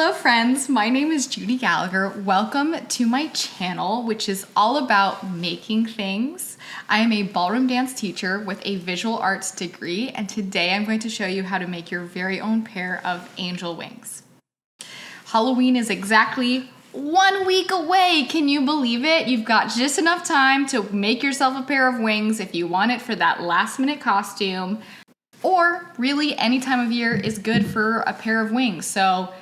Hello friends, my name is Judy Gallagher. Welcome to my channel, which is all about making things. I am a ballroom dance teacher with a visual arts degree, and today I'm going to show you how to make your very own pair of angel wings. Halloween is exactly 1 week away. Can you believe it? You've got just enough time to make yourself a pair of wings if you want it for that last minute costume, or really any time of year is good for a pair of wings. So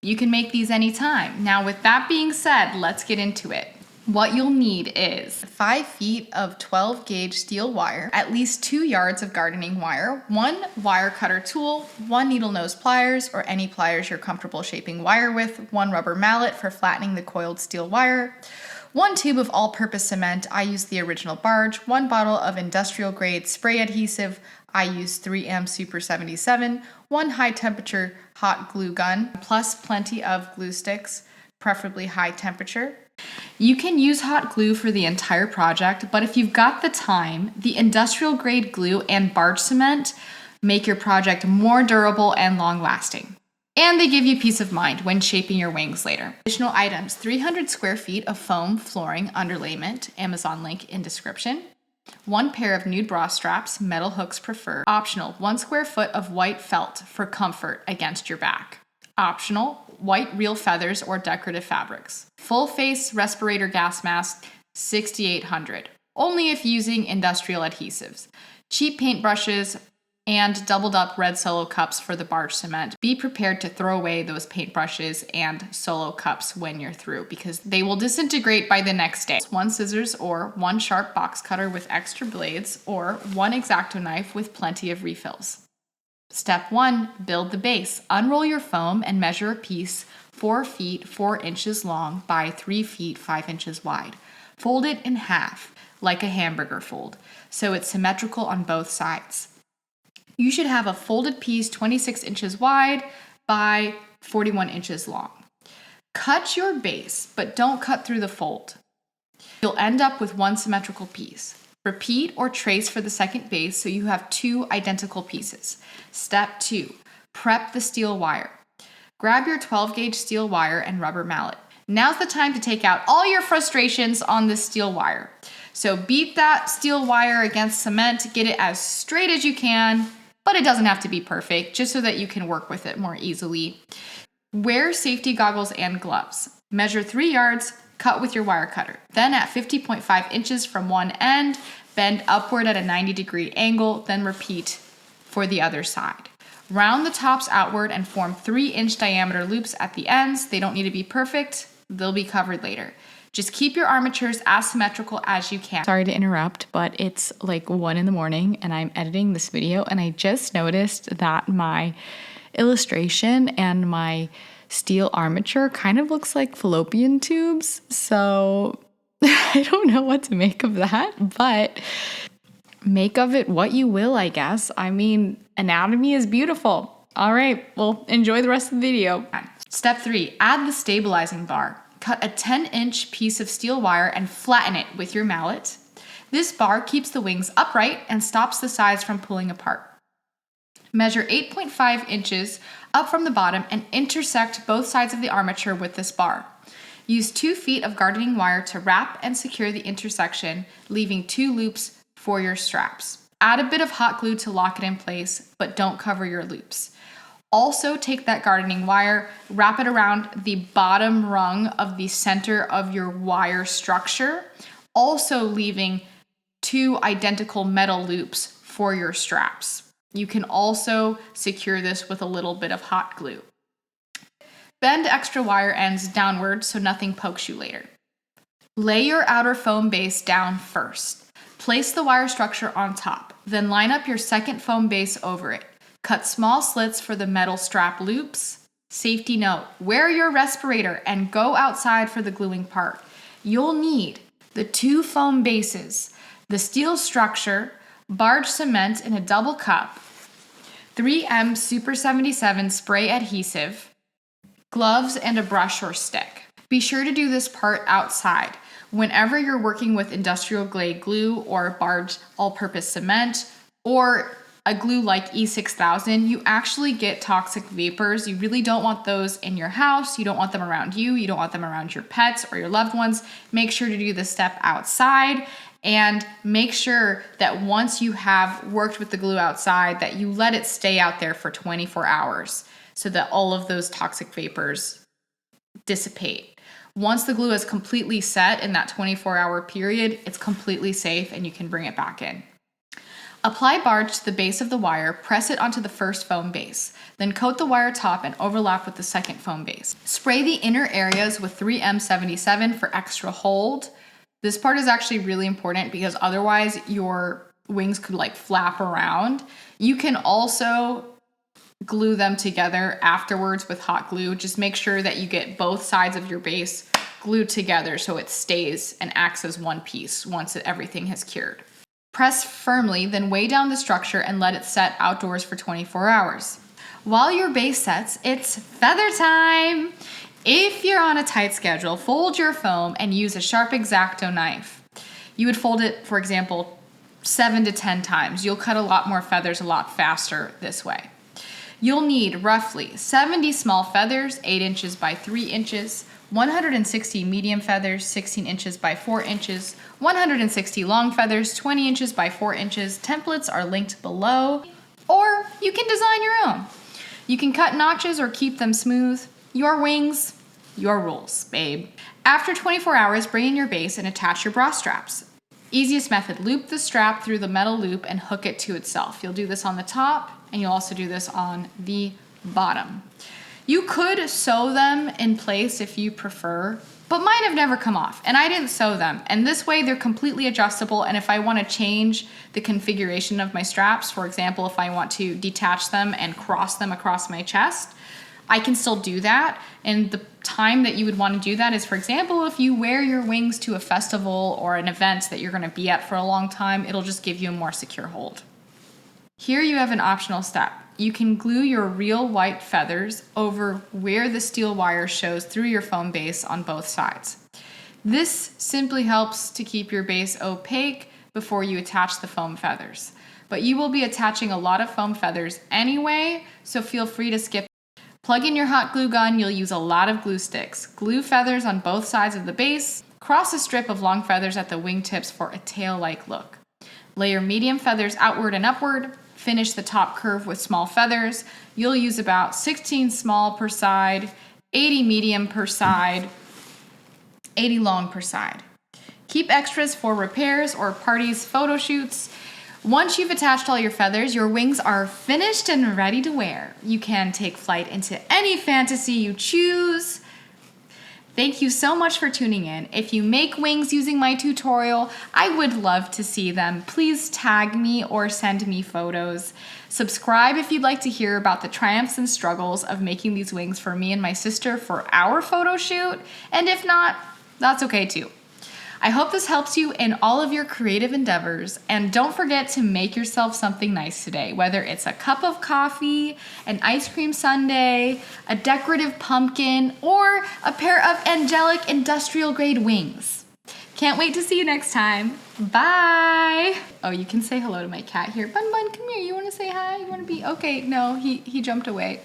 you can make these anytime. Now, with that being said, let's get into it. What you'll need is 5 feet of 12 gauge steel wire, at least 2 yards of gardening wire, 1 wire cutter tool, 1 needle nose pliers or any pliers you're comfortable shaping wire with, 1 rubber mallet for flattening the coiled steel wire, 1 tube of all-purpose cement, I use the original barge, 1 bottle of industrial grade spray adhesive, I use 3M Super 77, 1 high temperature hot glue gun, plus plenty of glue sticks, preferably high temperature. You can use hot glue for the entire project, but if you've got the time, the industrial grade glue and barge cement make your project more durable and long lasting. And they give you peace of mind when shaping your wings later. Additional items: 300 square feet of foam flooring underlayment, Amazon link in description. 1 pair of nude bra straps, metal hooks preferred. Optional, 1 square foot of white felt for comfort against your back. Optional, white real feathers or decorative fabrics. Full face respirator gas mask, 6,800. Only if using industrial adhesives. Cheap paintbrushes and doubled up red solo cups for the barge cement. Be prepared to throw away those paintbrushes and solo cups when you're through because they will disintegrate by the next day. 1 scissors or 1 sharp box cutter with extra blades or 1 X-Acto knife with plenty of refills. Step 1, build the base. Unroll your foam and measure a piece 4 feet 4 inches long by 3 feet 5 inches wide. Fold it in half like a hamburger fold so it's symmetrical on both sides. You should have a folded piece 26 inches wide by 41 inches long. Cut your base, but don't cut through the fold. You'll end up with 1 symmetrical piece. Repeat or trace for the second base so you have 2 identical pieces. Step 2, prep the steel wire. Grab your 12 gauge steel wire and rubber mallet. Now's the time to take out all your frustrations on this steel wire. So beat that steel wire against cement, get it as straight as you can, but it doesn't have to be perfect, just so that you can work with it more easily. Wear safety goggles and gloves. Measure 3 yards, cut with your wire cutter. Then at 50.5 inches from one end, bend upward at a 90-degree angle, then repeat for the other side. Round the tops outward and form 3-inch diameter loops at the ends. They don't need to be perfect, they'll be covered later. Just keep your armatures as symmetrical as you can. Sorry to interrupt, but it's like 1 in the morning and I'm editing this video and I just noticed that my illustration and my steel armature kind of looks like fallopian tubes. So I don't know what to make of that, but make of it what you will, I guess. I mean, anatomy is beautiful. All right, well, enjoy the rest of the video. Step 3, add the stabilizing bar. Cut a 10-inch piece of steel wire and flatten it with your mallet. This bar keeps the wings upright and stops the sides from pulling apart. Measure 8.5 inches up from the bottom and intersect both sides of the armature with this bar. Use 2 feet of gardening wire to wrap and secure the intersection, leaving 2 loops for your straps. Add a bit of hot glue to lock it in place, but don't cover your loops. Also take that gardening wire, wrap it around the bottom rung of the center of your wire structure, also leaving 2 identical metal loops for your straps. You can also secure this with a little bit of hot glue. Bend extra wire ends downward so nothing pokes you later. Lay your outer foam base down first. Place the wire structure on top, then line up your second foam base over it. Cut small slits for the metal strap loops. Safety note, wear your respirator and go outside for the gluing part. You'll need the 2 foam bases, the steel structure, barge cement in a double cup, 3M Super 77 spray adhesive, gloves, and a brush or stick. Be sure to do this part outside. Whenever you're working with industrial grade glue or barge all-purpose cement, or a glue like E6000, you actually get toxic vapors. You really don't want those in your house. You don't want them around you. You don't want them around your pets or your loved ones. Make sure to do this step outside, and make sure that once you have worked with the glue outside, that you let it stay out there for 24 hours so that all of those toxic vapors dissipate. Once the glue is completely set in that 24-hour period, it's completely safe and you can bring it back in. Apply barge to the base of the wire, press it onto the first foam base, then coat the wire top and overlap with the second foam base. Spray the inner areas with 3M77 for extra hold. This part is actually really important because otherwise your wings could like flap around. You can also glue them together afterwards with hot glue. Just make sure that you get both sides of your base glued together so it stays and acts as one piece once everything has cured. Press firmly, then weigh down the structure and let it set outdoors for 24 hours. While your base sets, it's feather time! If you're on a tight schedule, fold your foam and use a sharp X-Acto knife. You would fold it, for example, 7 to 10 times. You'll cut a lot more feathers a lot faster this way. You'll need roughly 70 small feathers, 8 inches by 3 inches, 160 medium feathers, 16 inches by 4 inches, 160 long feathers, 20 inches by 4 inches. Templates are linked below, or you can design your own. You can cut notches or keep them smooth. Your wings, your rules, babe. After 24 hours, bring in your base and attach your bra straps. Easiest method, loop the strap through the metal loop and hook it to itself. You'll do this on the top, and you'll also do this on the bottom. You could sew them in place if you prefer, but mine have never come off, and I didn't sew them. And this way they're completely adjustable, and if I want to change the configuration of my straps, for example, if I want to detach them and cross them across my chest, I can still do that. And the time that you would want to do that is, for example, if you wear your wings to a festival or an event that you're going to be at for a long time, it'll just give you a more secure hold. Here you have an optional step. You can glue your real white feathers over where the steel wire shows through your foam base on both sides. This simply helps to keep your base opaque before you attach the foam feathers. But you will be attaching a lot of foam feathers anyway, so feel free to skip. Plug in your hot glue gun. You'll use a lot of glue sticks. Glue feathers on both sides of the base. Cross a strip of long feathers at the wingtips for a tail-like look. Layer medium feathers outward and upward. Finish the top curve with small feathers. You'll use about 16 small per side, 80 medium per side, 80 long per side. Keep extras for repairs or parties, photo shoots. Once you've attached all your feathers, your wings are finished and ready to wear. You can take flight into any fantasy you choose. Thank you so much for tuning in. If you make wings using my tutorial, I would love to see them. Please tag me or send me photos. Subscribe if you'd like to hear about the triumphs and struggles of making these wings for me and my sister for our photo shoot. And if not, that's okay too. I hope this helps you in all of your creative endeavors, and don't forget to make yourself something nice today, whether it's a cup of coffee, an ice cream sundae, a decorative pumpkin, or a pair of angelic industrial grade wings. Can't wait to see you next time. Bye. Oh, you can say hello to my cat here. Bun Bun, come here. You want to say hi? You want to be? Okay, no, he jumped away.